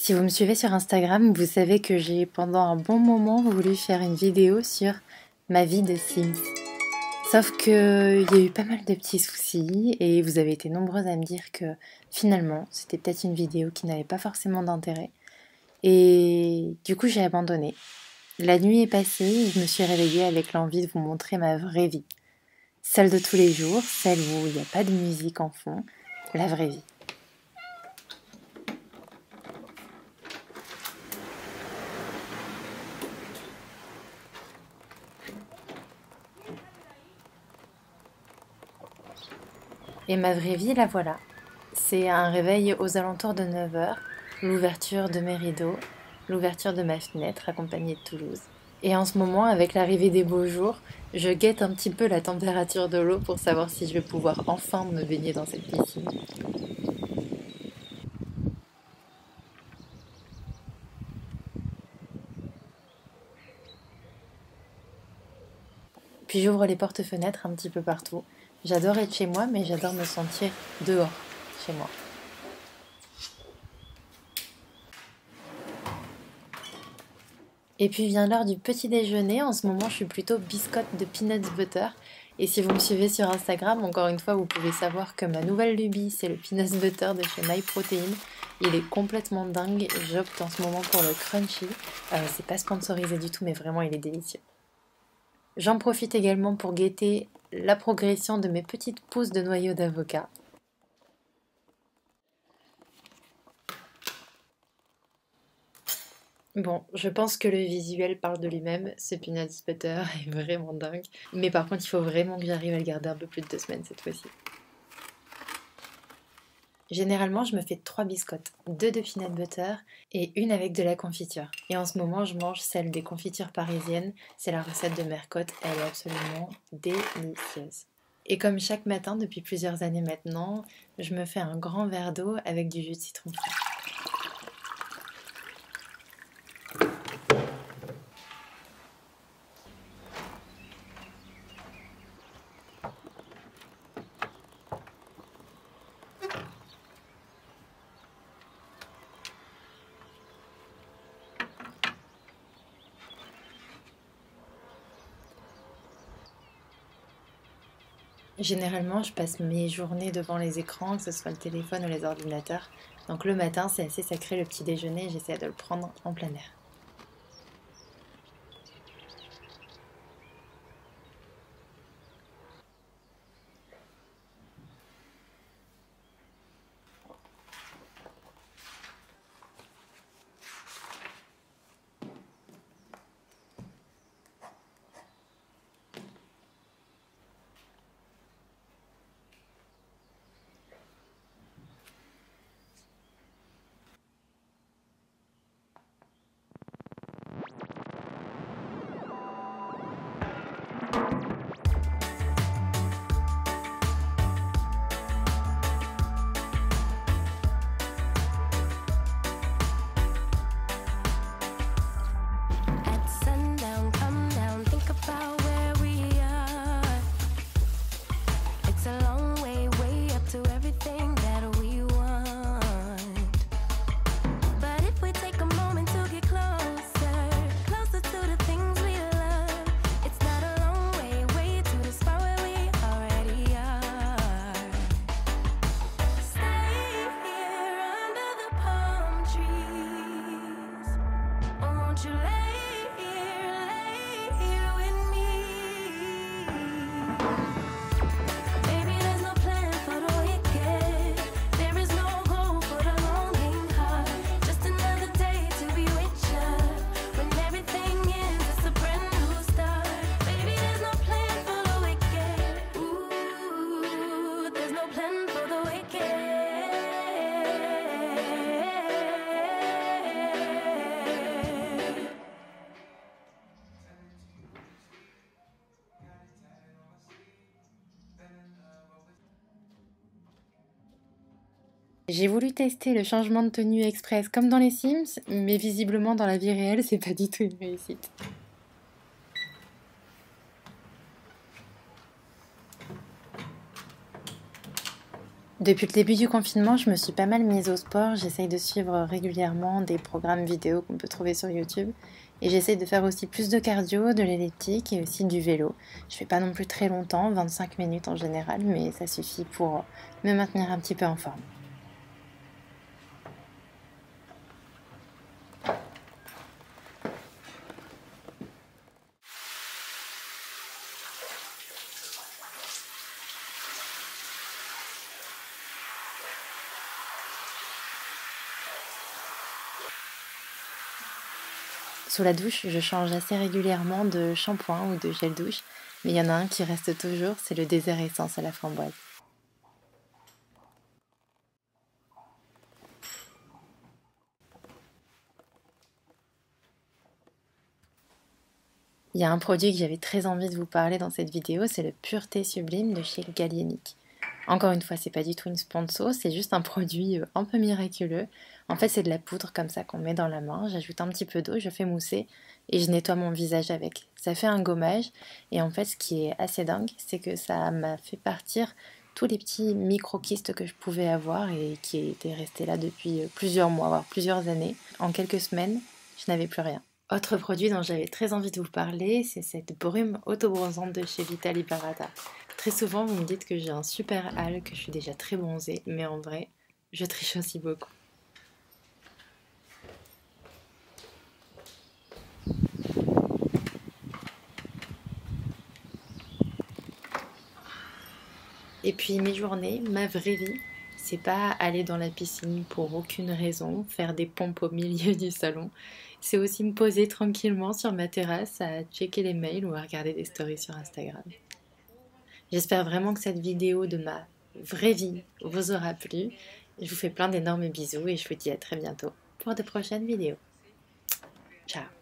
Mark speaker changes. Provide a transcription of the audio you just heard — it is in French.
Speaker 1: Si vous me suivez sur Instagram, vous savez que j'ai pendant un bon moment voulu faire une vidéo sur ma vie de Sims. Sauf qu'il y a eu pas mal de petits soucis et vous avez été nombreuses à me dire que finalement c'était peut-être une vidéo qui n'avait pas forcément d'intérêt. Et du coup j'ai abandonné. La nuit est passée et je me suis réveillée avec l'envie de vous montrer ma vraie vie. Celle de tous les jours, celle où il n'y a pas de musique en fond, la vraie vie. Et ma vraie vie, la voilà. C'est un réveil aux alentours de 9 heures, l'ouverture de mes rideaux, l'ouverture de ma fenêtre accompagnée de Toulouse. Et en ce moment, avec l'arrivée des beaux jours, je guette un petit peu la température de l'eau pour savoir si je vais pouvoir enfin me baigner dans cette piscine. Puis j'ouvre les portes-fenêtres un petit peu partout. J'adore être chez moi, mais j'adore me sentir dehors, chez moi. Et puis vient l'heure du petit déjeuner. En ce moment, je suis plutôt biscotte de peanut butter. Et si vous me suivez sur Instagram, encore une fois, vous pouvez savoir que ma nouvelle lubie, c'est le peanut butter de chez MyProtein. Il est complètement dingue. J'opte en ce moment pour le crunchy. C'est pas sponsorisé du tout, mais vraiment, il est délicieux. J'en profite également pour guetter la progression de mes petites pousses de noyaux d'avocat. Bon, je pense que le visuel parle de lui-même, ce peanut butter est vraiment dingue. Mais par contre, il faut vraiment que j'arrive à le garder un peu plus de 2 semaines cette fois-ci. Généralement, je me fais 3 biscottes, 2 de peanut butter et une avec de la confiture. Et en ce moment, je mange celle des confitures parisiennes. C'est la recette de Mercotte, elle est absolument délicieuse. Et comme chaque matin depuis plusieurs années maintenant, je me fais un grand verre d'eau avec du jus de citron frais. Généralement, je passe mes journées devant les écrans, que ce soit le téléphone ou les ordinateurs. Donc le matin, c'est assez sacré le petit déjeuner, j'essaie de le prendre en plein air. J'ai voulu tester le changement de tenue express comme dans les Sims, mais visiblement dans la vie réelle, c'est pas du tout une réussite. Depuis le début du confinement, je me suis pas mal mise au sport. J'essaye de suivre régulièrement des programmes vidéo qu'on peut trouver sur YouTube. Et j'essaye de faire aussi plus de cardio, de l'elliptique et aussi du vélo. Je fais pas non plus très longtemps, 25 minutes en général, mais ça suffit pour me maintenir un petit peu en forme. Sous la douche, je change assez régulièrement de shampoing ou de gel douche, mais il y en a un qui reste toujours, c'est le désert essence à la framboise. Il y a un produit que j'avais très envie de vous parler dans cette vidéo, c'est le Pureté Sublime de chez Gallienic. Encore une fois, c'est pas du tout une sponsor, c'est juste un produit un peu miraculeux. En fait, c'est de la poudre comme ça qu'on met dans la main, j'ajoute un petit peu d'eau, je fais mousser et je nettoie mon visage avec. Ça fait un gommage et en fait, ce qui est assez dingue, c'est que ça m'a fait partir tous les petits micro-kystes que je pouvais avoir et qui étaient restés là depuis plusieurs mois, voire plusieurs années. En quelques semaines, je n'avais plus rien. Autre produit dont j'avais très envie de vous parler, c'est cette brume autobronzante de chez Vita Liberata. Très souvent, vous me dites que j'ai un super hâle, que je suis déjà très bronzée, mais en vrai, je triche aussi beaucoup. Et puis mes journées, ma vraie vie, c'est pas aller dans la piscine pour aucune raison, faire des pompes au milieu du salon. C'est aussi me poser tranquillement sur ma terrasse à checker les mails ou à regarder des stories sur Instagram. J'espère vraiment que cette vidéo de ma vraie vie vous aura plu. Je vous fais plein d'énormes bisous et je vous dis à très bientôt pour de prochaines vidéos. Ciao!